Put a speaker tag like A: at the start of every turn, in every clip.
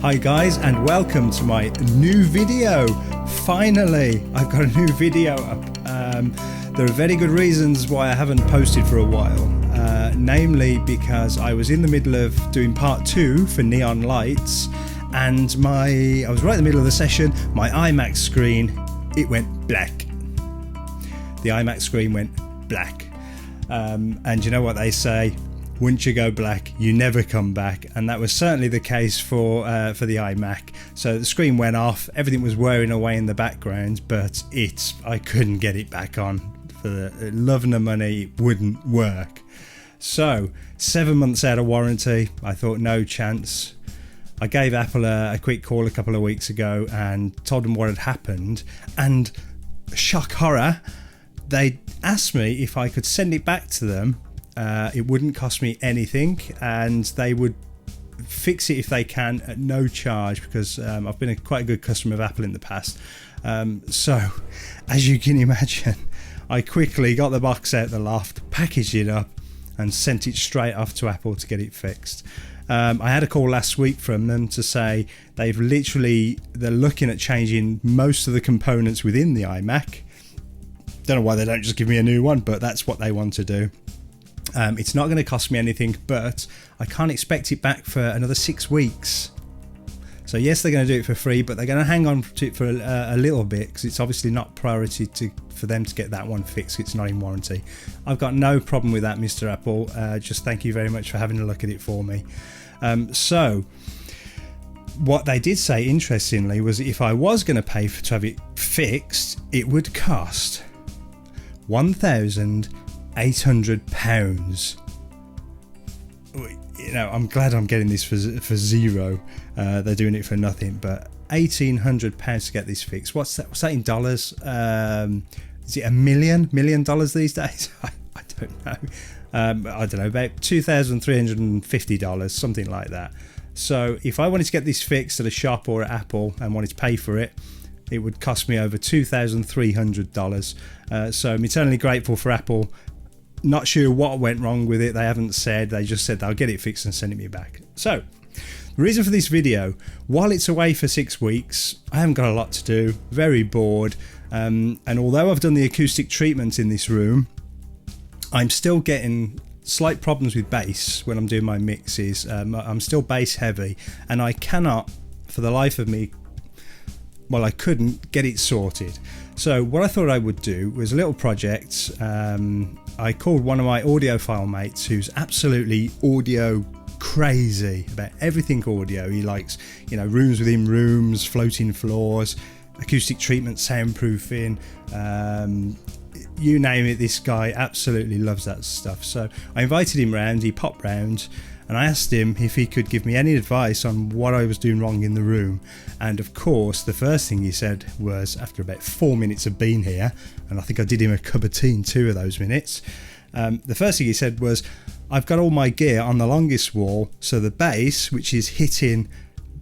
A: Hi guys, and welcome to my new video. Finally, I've got a new video up. There are very good reasons why I haven't posted for a while, namely because I was in the middle of doing part 2 for neon lights, and I was right in the middle of the session. My iMac screen, it went black. The iMac screen went black, and you know what they say, once you go black you never come back, and that was certainly the case for the iMac. So the screen went off, everything was whirring away in the background, but I couldn't get it back on. For the love and the money, it wouldn't work. So 7 months out of warranty, I thought no chance. I gave Apple a quick call a couple of weeks ago and told them what had happened, and shock horror, they asked me if I could send it back to them. It wouldn't cost me anything, and they would fix it if they can at no charge, because I've been quite a good customer of Apple in the past. So as you can imagine, I quickly got the box out the loft, packaged it up and sent it straight off to Apple to get it fixed. I had a call last week from them to say they're looking at changing most of the components within the iMac. Don't know why they don't just give me a new one, but that's what they want to do. It's not going to cost me anything, but I can't expect it back for another 6 weeks. So yes, they're going to do it for free, but they're going to hang on to it for a little bit, because it's obviously not priority for them to get that one fixed. It's not in warranty. I've got no problem with that, Mr. Apple. Just thank you very much for having a look at it for me. So what they did say, interestingly, was if I was going to pay to have it fixed, it would cost £1,800. You know, I'm glad I'm getting this for zero. They're doing it for nothing, but £1,800 to get this fixed. What's that in dollars? Is it $1 million these days? I don't know. I don't know, about $2,350, something like that. So if I wanted to get this fixed at a shop or at Apple and wanted to pay for it, it would cost me over $2,300. So I'm eternally grateful for Apple. Not sure what went wrong with it. They haven't said. They just said they'll get it fixed and send it me back. So the reason for this video, while it's away for 6 weeks, I haven't got a lot to do. Very bored. And although I've done the acoustic treatment in this room, I'm still getting slight problems with bass when I'm doing my mixes. I'm still bass heavy, and I cannot, for the life of me, I couldn't get it sorted. So what I thought I would do was a little project. I called one of my audiophile mates who's absolutely audio crazy about everything audio. He likes, rooms within rooms, floating floors, acoustic treatment, soundproofing, you name it. This guy absolutely loves that stuff. So I invited him round. He popped round, and I asked him if he could give me any advice on what I was doing wrong in the room. And of course, the first thing he said was, after about 4 minutes of being here, and I think I did him a cup of tea in 2 of those minutes, the first thing he said was, I've got all my gear on the longest wall, so the bass, which is hitting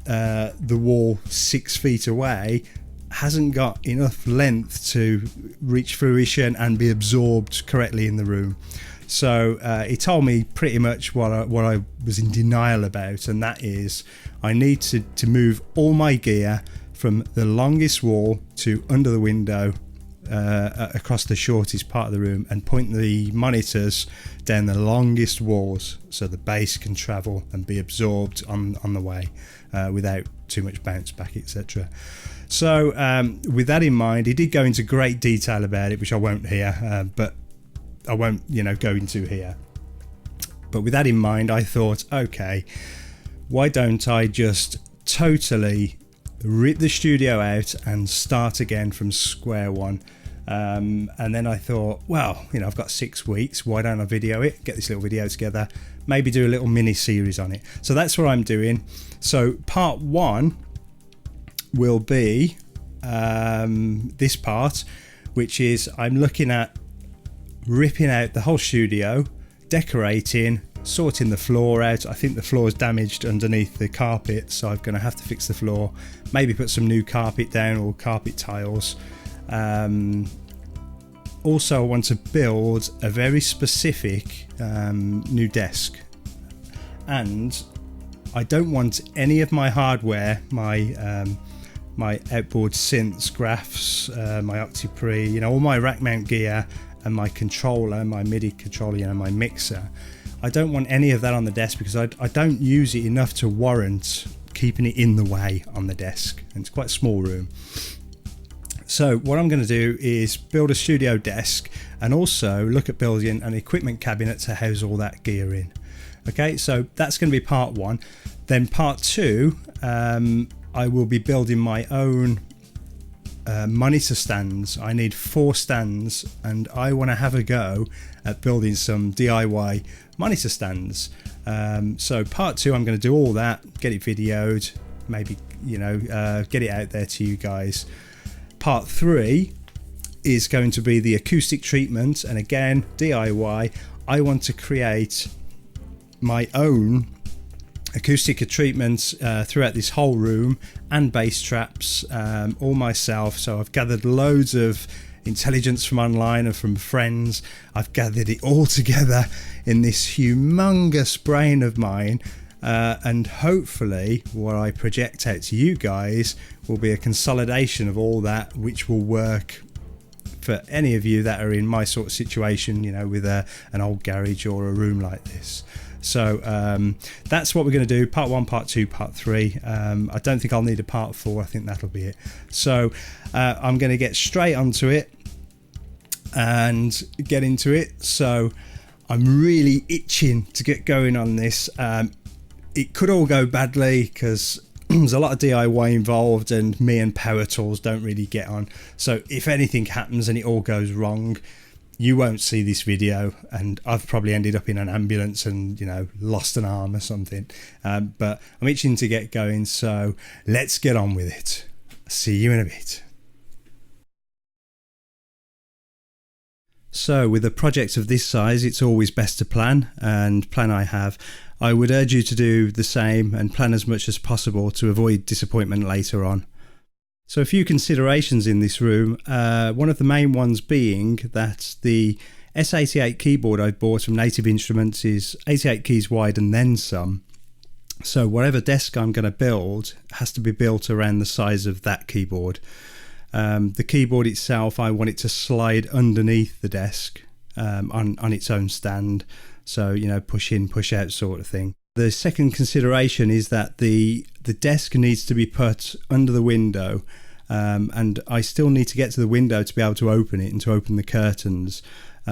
A: the wall 6 feet away, hasn't got enough length to reach fruition and be absorbed correctly in the room. So he told me pretty much what I was in denial about, and that is I need to move all my gear from the longest wall to under the window, across the shortest part of the room, and point the monitors down the longest walls so the bass can travel and be absorbed on the way, without too much bounce back, etc. So with that in mind, he did go into great detail about it, which I won't hear, but I won't go into here. But with that in mind, I thought, okay, why don't I just totally rip the studio out and start again from square one? And then I thought, well, I've got 6 weeks, why don't I video it, get this little video together, maybe do a little mini series on it. So that's what I'm doing. So part 1 will be this part, which is I'm looking at ripping out the whole studio, decorating, sorting the floor out. I think the floor is damaged underneath the carpet, so I'm going to have to fix the floor, maybe put some new carpet down or carpet tiles. Also, I want to build a very specific new desk, and I don't want any of my hardware, my outboard synths, graphs, my Octipre, you know, all my rack mount gear and my controller, my MIDI controller, you know, my mixer. I don't want any of that on the desk because I don't use it enough to warrant keeping it in the way on the desk, and it's quite a small room. So what I'm going to do is build a studio desk and also look at building an equipment cabinet to house all that gear in. Okay, so that's going to be part one. Then part two, I will be building my own monitor stands. I need 4 stands and I want to have a go at building some DIY monitor stands. So part two, I'm going to do all that, get it videoed, maybe, you know, get it out there to you guys. Part 3 is going to be the acoustic treatment, and again, DIY. I want to create my own acoustic treatments throughout this whole room, and bass traps, all myself. So I've gathered loads of intelligence from online and from friends. I've gathered it all together in this humongous brain of mine. And hopefully what I project out to you guys will be a consolidation of all that, which will work for any of you that are in my sort of situation, you know, with an old garage or a room like this. So that's what we're going to do. Part 1, part 2, part 3. I don't think I'll need a part 4. I think that'll be it. So I'm going to get straight onto it and get into it. So I'm really itching to get going on this. It could all go badly because there's a lot of DIY involved and me and power tools don't really get on. So if anything happens and it all goes wrong, you won't see this video and I've probably ended up in an ambulance and, you know, lost an arm or something. But I'm itching to get going, so let's get on with it. See you in a bit. So with a project of this size, it's always best to plan, and plan I have. I would urge you to do the same and plan as much as possible to avoid disappointment later on. So a few considerations in this room, one of the main ones being that the S88 keyboard I bought from Native Instruments is 88 keys wide and then some. So whatever desk I'm going to build has to be built around the size of that keyboard. The keyboard itself, I want it to slide underneath the desk on its own stand. So, you know, push in, push out sort of thing. The second consideration is that the desk needs to be put under the window, and I still need to get to the window to be able to open it and to open the curtains.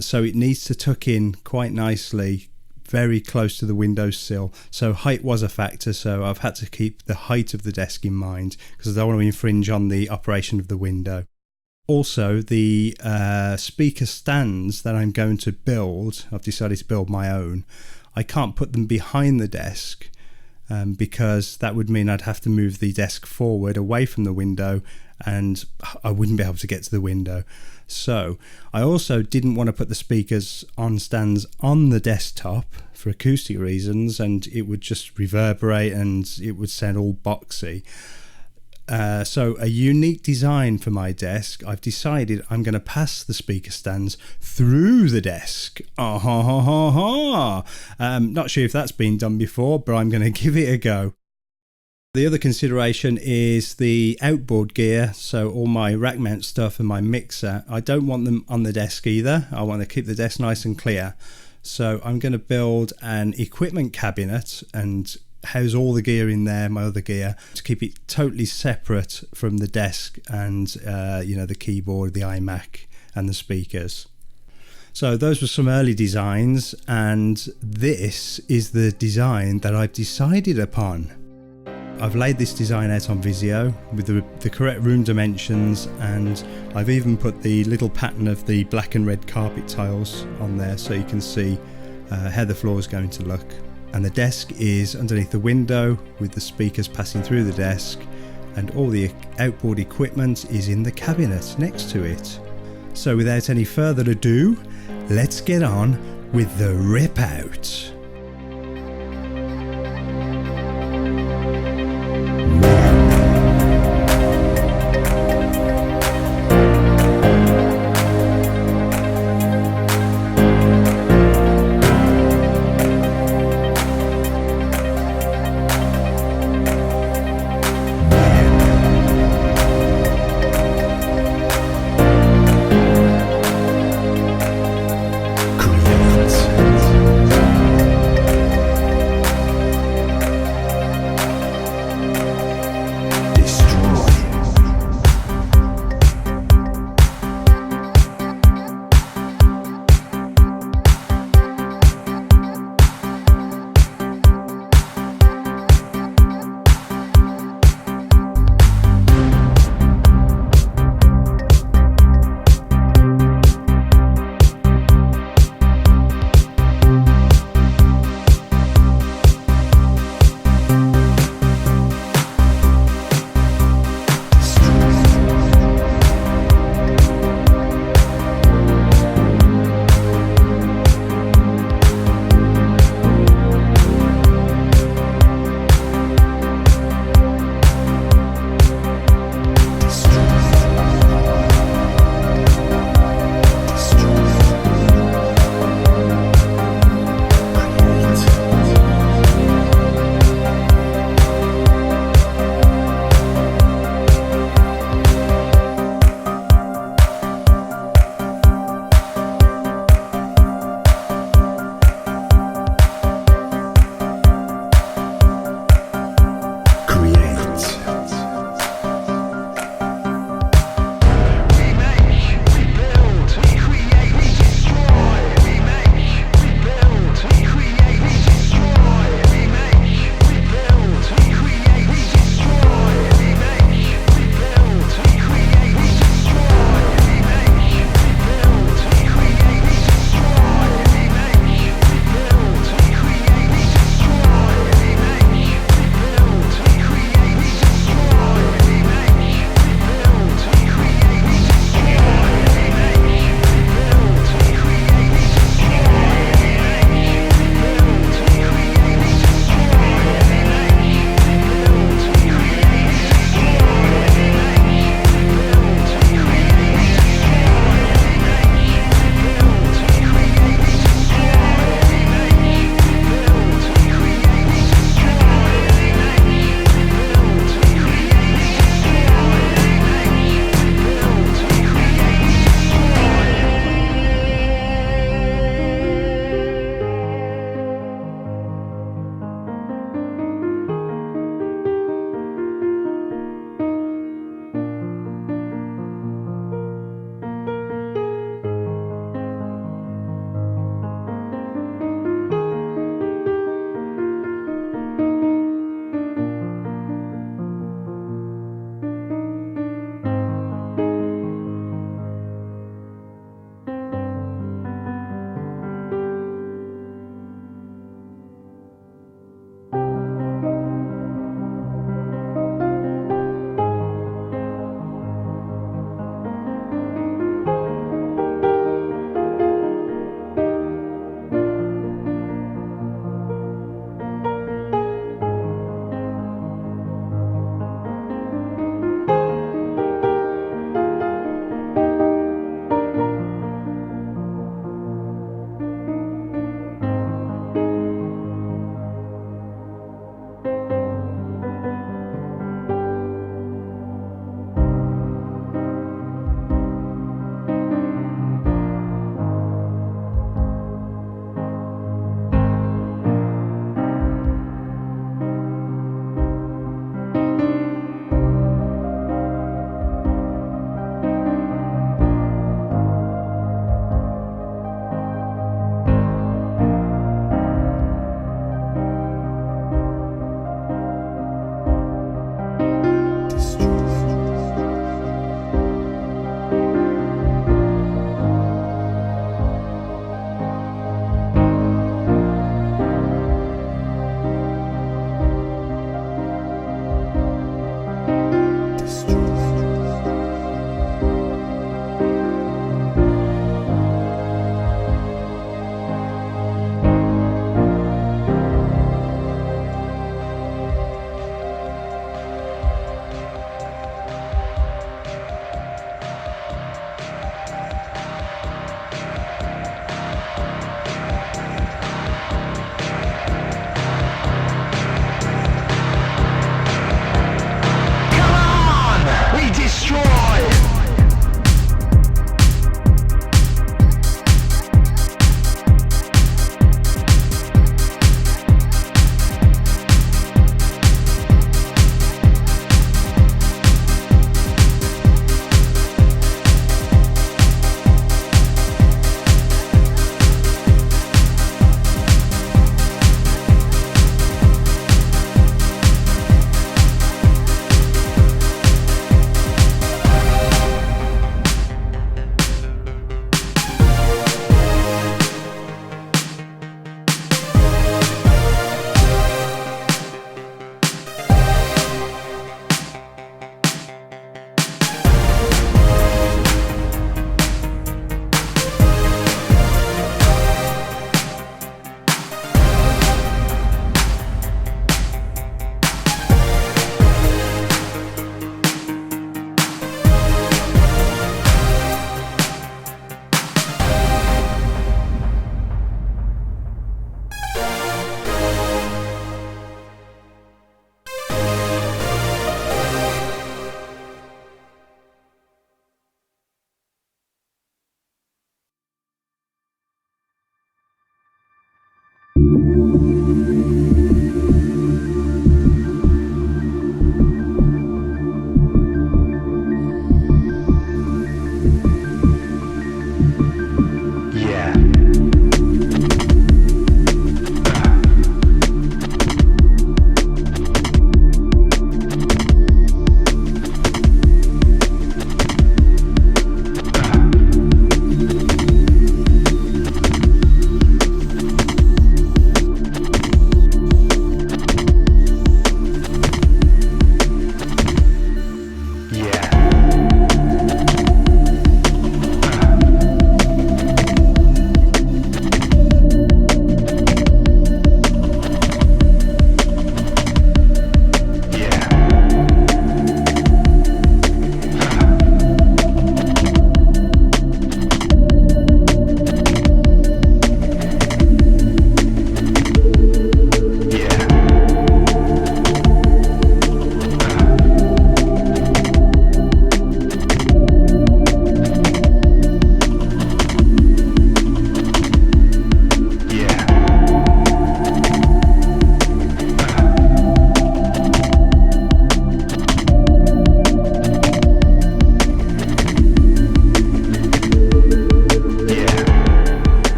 A: So it needs to tuck in quite nicely, very close to the windowsill. So height was a factor, so I've had to keep the height of the desk in mind because I don't want to infringe on the operation of the window. Also, the speaker stands that I'm going to build, I've decided to build my own. I can't put them behind the desk because that would mean I'd have to move the desk forward away from the window and I wouldn't be able to get to the window. So I also didn't want to put the speakers on stands on the desktop for acoustic reasons, and it would just reverberate and it would sound all boxy. So a unique design for my desk. I've decided I'm going to pass the speaker stands through the desk. Not sure if that's been done before, but I'm going to give it a go. The other consideration is the outboard gear, so all my rack mount stuff and my mixer. I don't want them on the desk either. I want to keep the desk nice and clear. So I'm going to build an equipment cabinet and house all the gear in there, my other gear, to keep it totally separate from the desk and you know, the keyboard, the iMac and the speakers. So those were some early designs, and this is the design that I've decided upon. I've laid this design out on Visio with the correct room dimensions, and I've even put the little pattern of the black and red carpet tiles on there so you can see how the floor is going to look. And the desk is underneath the window with the speakers passing through the desk, and all the outboard equipment is in the cabinet next to it. So without any further ado, let's get on with the rip out.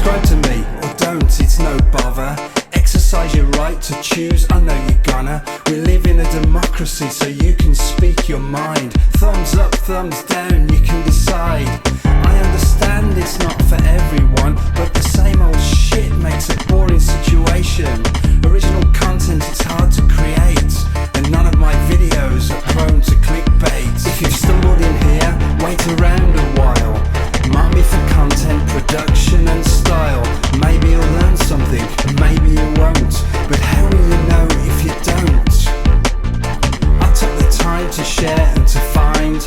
A: Subscribe to me or don't, it's no bother. Exercise your right to choose, I know you're gonna. We live in a democracy so you can speak your mind. Thumbs up, thumbs down, you can decide. I understand it's not for everyone, but the same old shit makes a boring situation. Original content is hard to create, and none of my videos are prone to clickbait. If you've stumbled in here, wait around a while. Mark me for content, production and style. Maybe you'll learn something, maybe you won't, but how will you know if you don't? I took the time to share and to find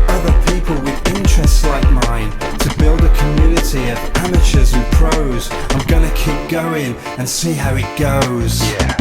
A: other people with interests like mine, to build a community of amateurs and pros. I'm gonna keep going and see how it goes. Yeah.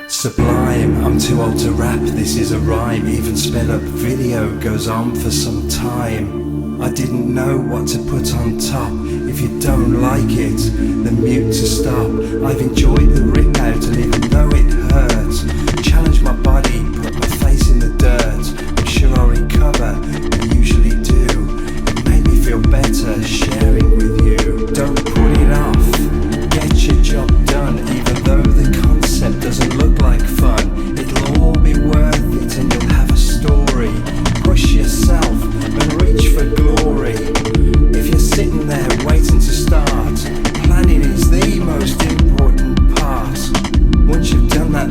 A: Sublime, I'm too old to rap, this is a rhyme. Even sped up video goes on for some time. I didn't know what to put on top. If you don't like it, then mute to stop. I've enjoyed the rip out, and even though it hurts, challenge my body, put my face in the dirt. I'm sure I'll recover, I usually do. It made me feel better sharing with you. Don't put it off, get your job done. Even though the concept doesn't look like fun, it'll all be worth it and you'll have a story. Push yourself and reach for glory. If you're sitting there waiting to start, planning is the most important part. Once you've done that,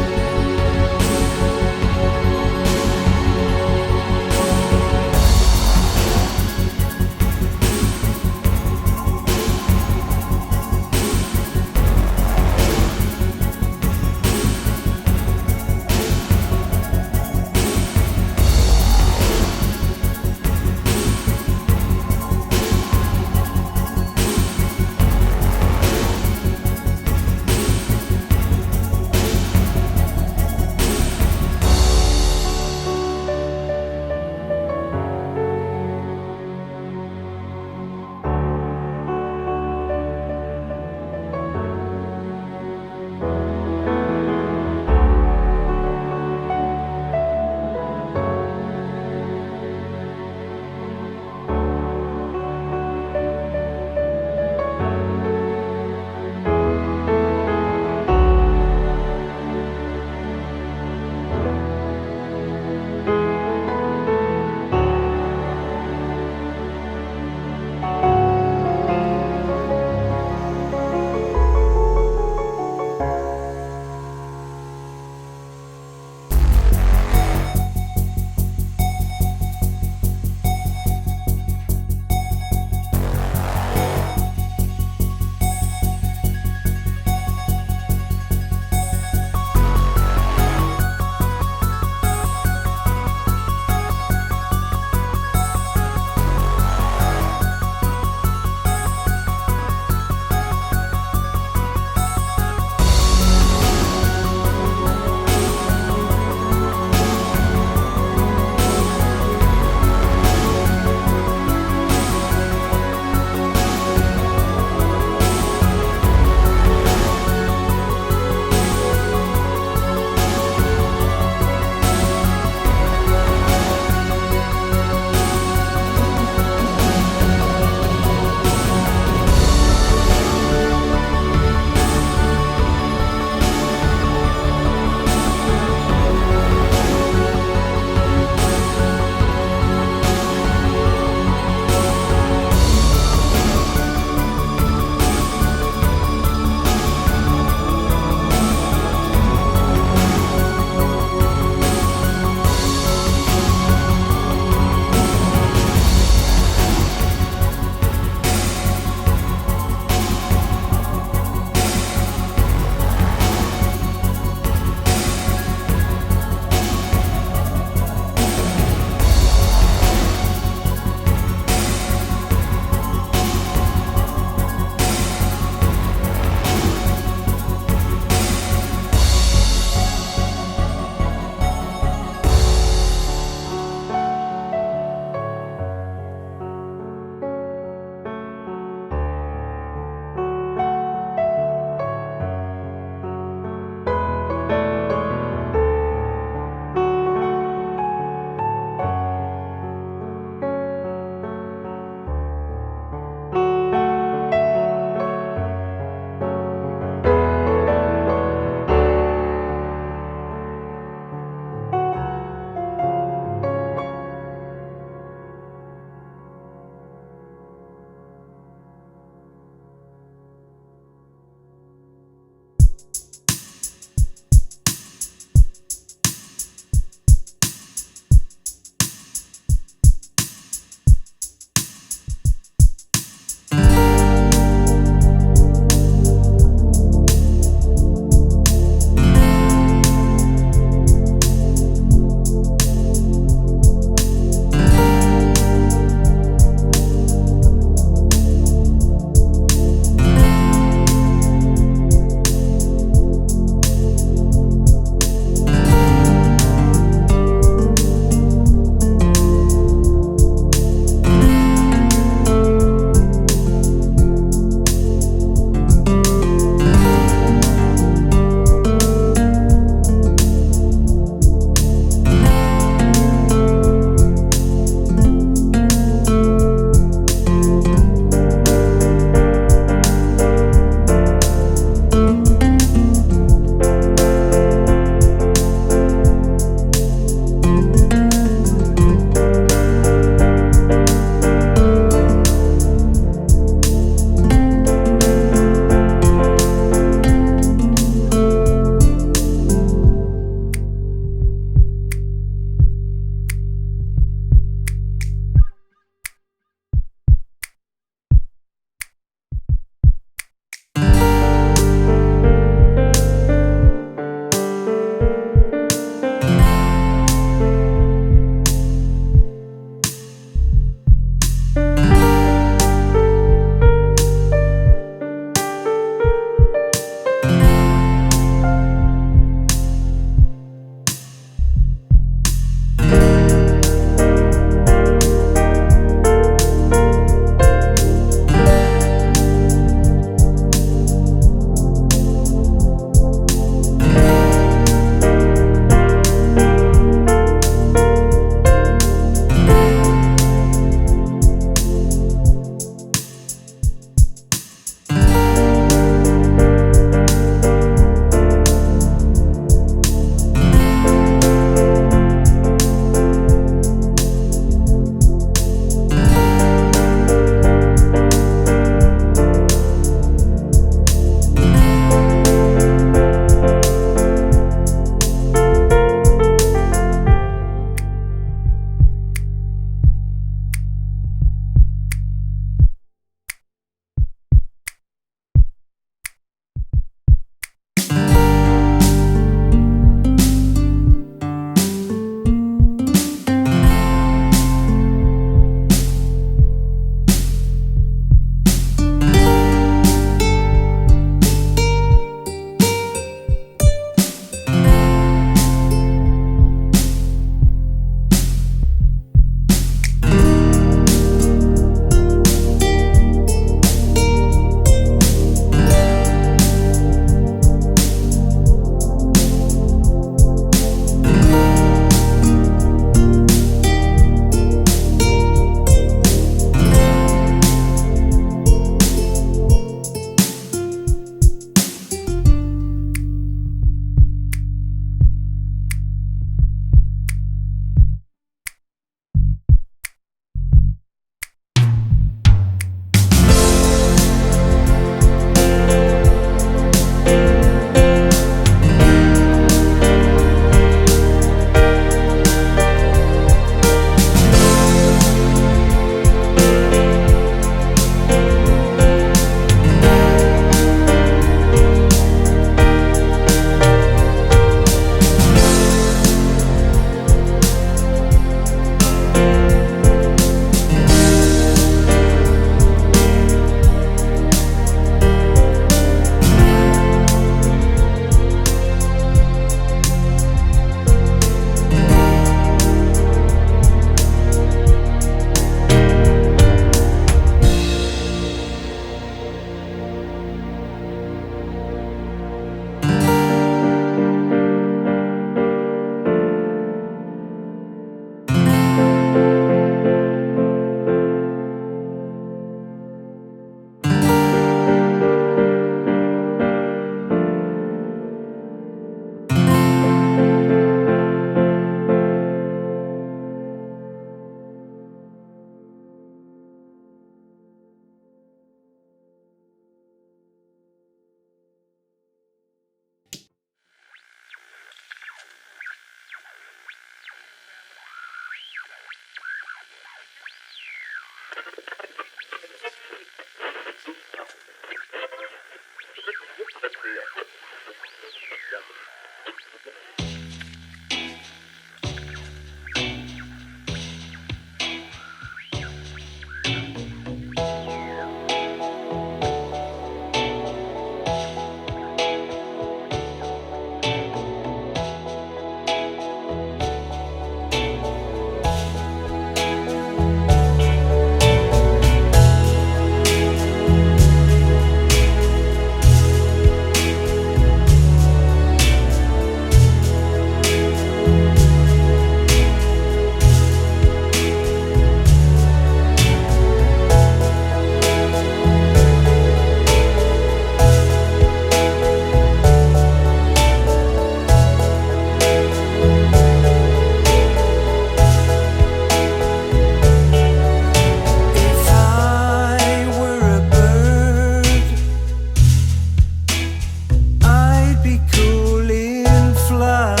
A: be cool in flight.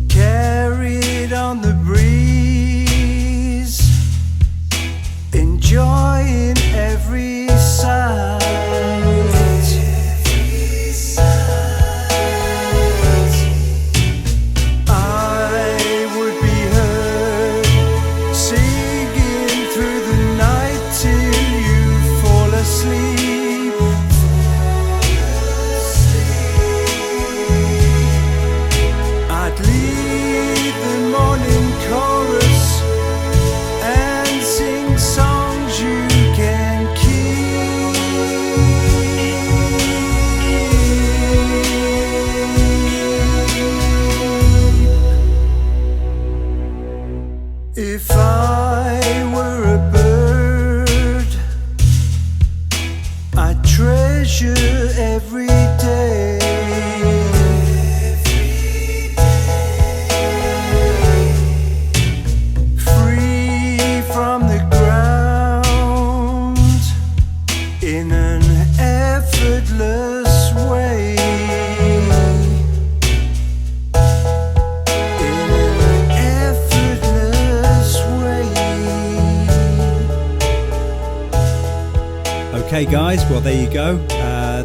A: Carried on the breeze, enjoying every sight. If I were a bird, I'd treasure every day. Free from the ground in an effortless way. Okay guys, well there you go,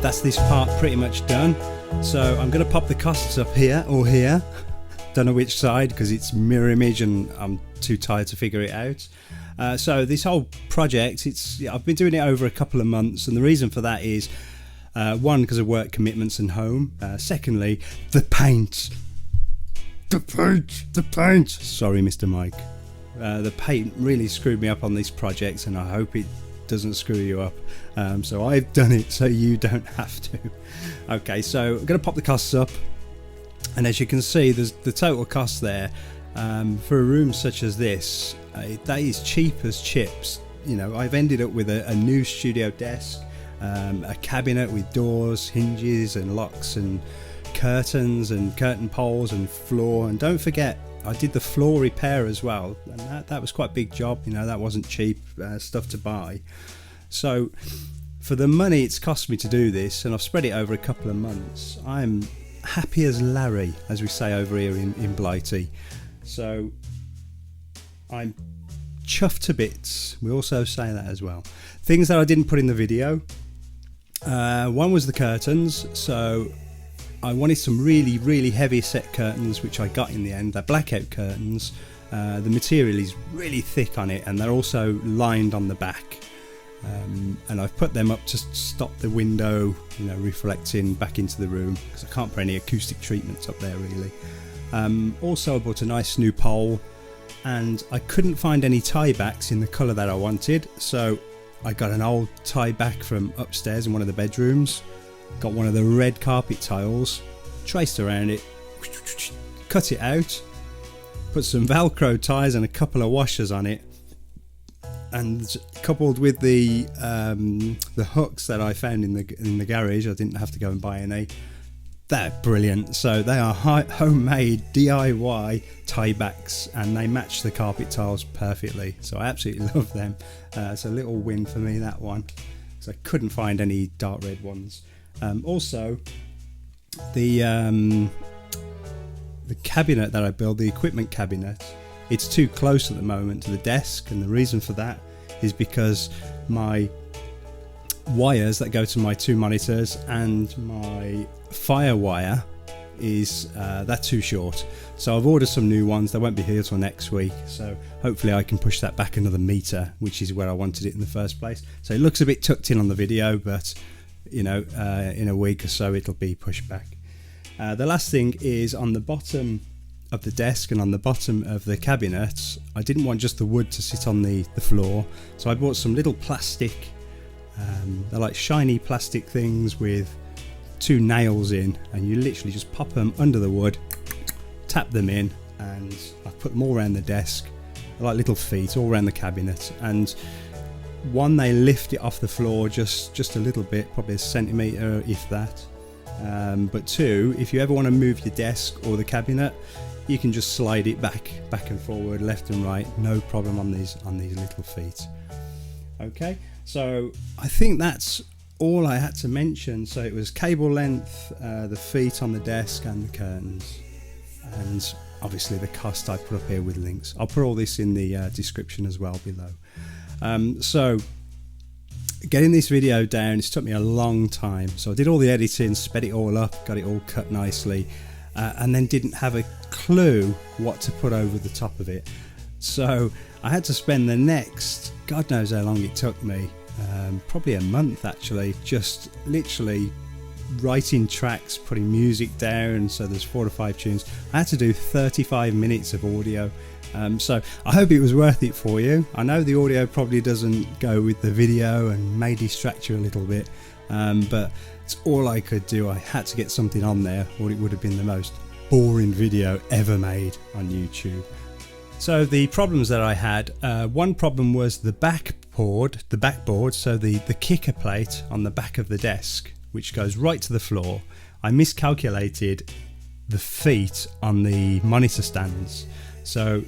A: that's this part pretty much done. So I'm going to pop the costs up here or here, don't know which side because it's mirror image and I'm too tired to figure it out. So this whole project, I've been doing it over a couple of months, and the reason for that is one, because of work commitments and home, secondly, the paint, sorry Mr. Mike, the paint really screwed me up on this project, and I hope it doesn't screw you up. So I've done it so you don't have to. Okay, so I'm going to pop the costs up, and as you can see, there's the total cost there for a room such as this. That is cheap as chips. You know, I've ended up with a new studio desk, a cabinet with doors, hinges and locks and curtains and curtain poles and floor, and don't forget I did the floor repair as well, and that was quite a big job. You know, that wasn't cheap stuff to buy. So for the money it's cost me to do this, and I've spread it over a couple of months, I'm happy as Larry, as we say over here in Blighty. So I'm chuffed to bits. We also say that as well. Things that I didn't put in the video, one was the curtains. So I wanted some really heavy set curtains, which I got in the end. They're blackout curtains. The material is really thick on it, and they're also lined on the back. And I've put them up to stop the window, you know, reflecting back into the room, because I can't put any acoustic treatments up there really. Also I bought a nice new pole, and I couldn't find any tie backs in the colour that I wanted, so I got an old tie back from upstairs in one of the bedrooms. Got one of the red carpet tiles, traced around it, cut it out, put some Velcro ties and a couple of washers on it, and coupled with the hooks that I found in the garage, I didn't have to go and buy any. They're brilliant. So they are homemade DIY tie backs, and they match the carpet tiles perfectly. So I absolutely love them. It's a little win for me, that one, because I couldn't find any dark red ones. Also, the cabinet that I built, the equipment cabinet, it's too close at the moment to the desk, and the reason for that is because my wires that go to my two monitors and my fire wire is they're too short. So I've ordered some new ones. They won't be here till next week, so hopefully I can push that back another meter, which is where I wanted it in the first place. So it looks a bit tucked in on the video, but you know, in a week or so it'll be pushed back. The last thing is on the bottom of the desk and on the bottom of the cabinet, I didn't want just the wood to sit on the floor, so I bought some little plastic, they're like shiny plastic things with two nails in, and you literally just pop them under the wood, tap them in, and I've put them all around the desk. They're like little feet all around the cabinet, and one, they lift it off the floor just a little bit, probably a centimetre if that. But two, if you ever want to move your desk or the cabinet, you can just slide it back and forward, left and right, no problem on these little feet. Okay, So I think that's all I had to mention. So it was cable length, the feet on the desk and the curtains, and obviously the cost I put up here with links. I'll put all this in the description as well below. So getting this video down, it's took me a long time. So I did all the editing, sped it all up, got it all cut nicely, and then didn't have a clue what to put over the top of it. So I had to spend the next, God knows how long it took me, probably a month actually, just literally writing tracks, putting music down. So there's 4 to 5 tunes. I had to do 35 minutes of audio. So I hope it was worth it for you. I know the audio probably doesn't go with the video and may distract you a little bit, but it's all I could do. I had to get something on there, or it would have been the most boring video ever made on YouTube. So the problems that I had, one problem was the backboard, so the kicker plate on the back of the desk, which goes right to the floor. I miscalculated the feet on the monitor stands. So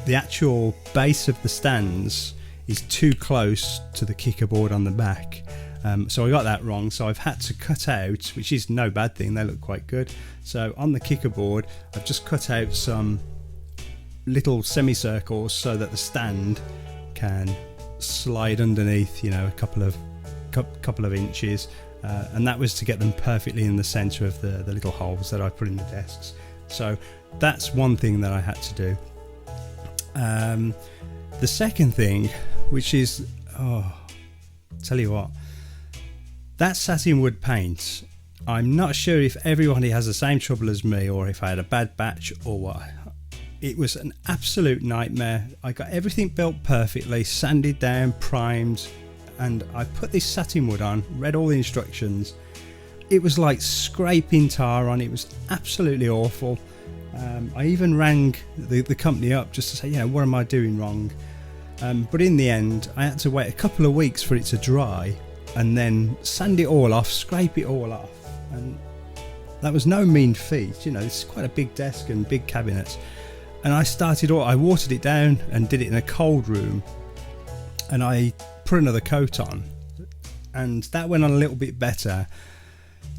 A: the actual base of the stands is too close to the kicker board on the back. So I got that wrong, so I've had to cut out, which is no bad thing, they look quite good. So on the kicker board, I've just cut out some little semicircles so that the stand can slide underneath, you know, a couple of inches, and that was to get them perfectly in the center of the little holes that I put in the desks. So that's one thing that I had to do. The second thing, which is, tell you what, that satin wood paint, I'm not sure if everybody has the same trouble as me, or if I had a bad batch or what. It was an absolute nightmare. I got everything built perfectly, sanded down, primed, and I put this satin wood on, read all the instructions. It was like scraping tar on. It was absolutely awful. I even rang the company up just to say, you know, what am I doing wrong? But in the end, I had to wait a couple of weeks for it to dry and then sand it all off, scrape it all off. And that was no mean feat. You know, it's quite a big desk and big cabinets. And I watered it down and did it in a cold room, and I put another coat on, and that went on a little bit better.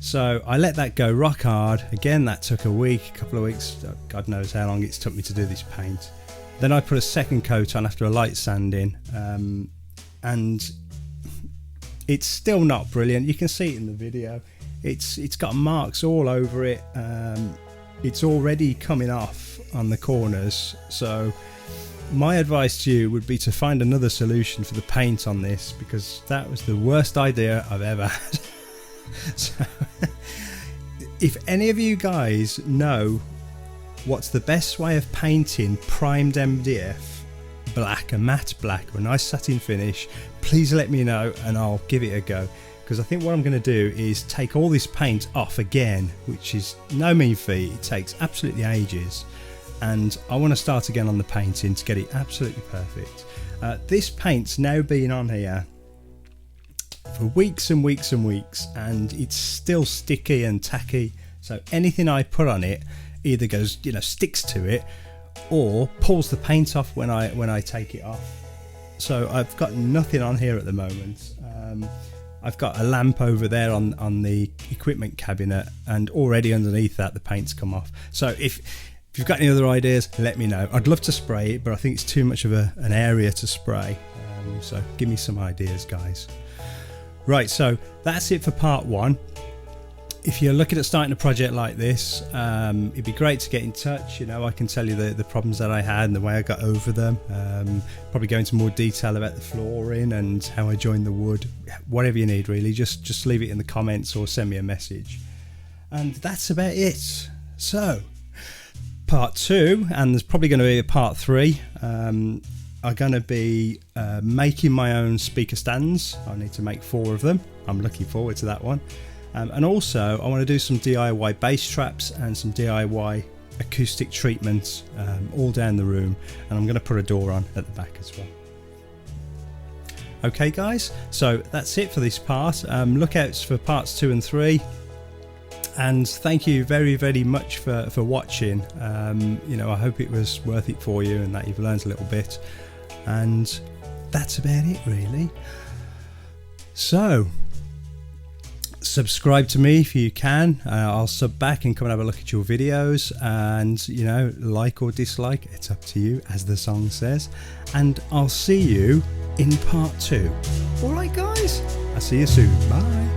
A: So I let that go rock hard. Again, that took a couple of weeks, God knows how long it's took me to do this paint. Then I put a second coat on after a light sanding, and it's still not brilliant. You can see it in the video. It's got marks all over it. It's already coming off on the corners. So my advice to you would be to find another solution for the paint on this, because that was the worst idea I've ever had. So if any of you guys know what's the best way of painting primed MDF black, a matte black, or a nice satin finish, please let me know and I'll give it a go. Because I think what I'm going to do is take all this paint off again, which is no mean feat. It takes absolutely ages, and I want to start again on the painting to get it absolutely perfect. This paint's now been on here for weeks and weeks and weeks, and it's still sticky and tacky. So anything I put on it either goes, you know, sticks to it, or pulls the paint off when I take it off. So I've got nothing on here at the moment. I've got a lamp over there on the equipment cabinet, and already underneath that the paint's come off. So if you've got any other ideas, let me know. I'd love to spray it, but I think it's too much of an area to spray. So give me some ideas, guys. Right, so that's it for part one. If you're looking at starting a project like this, it'd be great to get in touch. You know, I can tell you the problems that I had and the way I got over them. Probably go into more detail about the flooring and how I joined the wood. Whatever you need, really. Just leave it in the comments or send me a message. And that's about it. So, part two, and there's probably going to be a part three, are going to be making my own speaker stands. I need to make 4 of them. I'm looking forward to that one. And also I want to do some DIY bass traps and some DIY acoustic treatments all down the room, and I'm going to put a door on at the back as well. Okay guys, so that's it for this part. Look out for parts 2 and 3, and thank you very, very much for watching. You know, I hope it was worth it for you and that you've learned a little bit, and that's about it really. So subscribe to me if you can. I'll sub back and come and have a look at your videos, and you know, like or dislike, it's up to you, as the song says. And I'll see you in part 2. All right guys, I'll see you soon. Bye.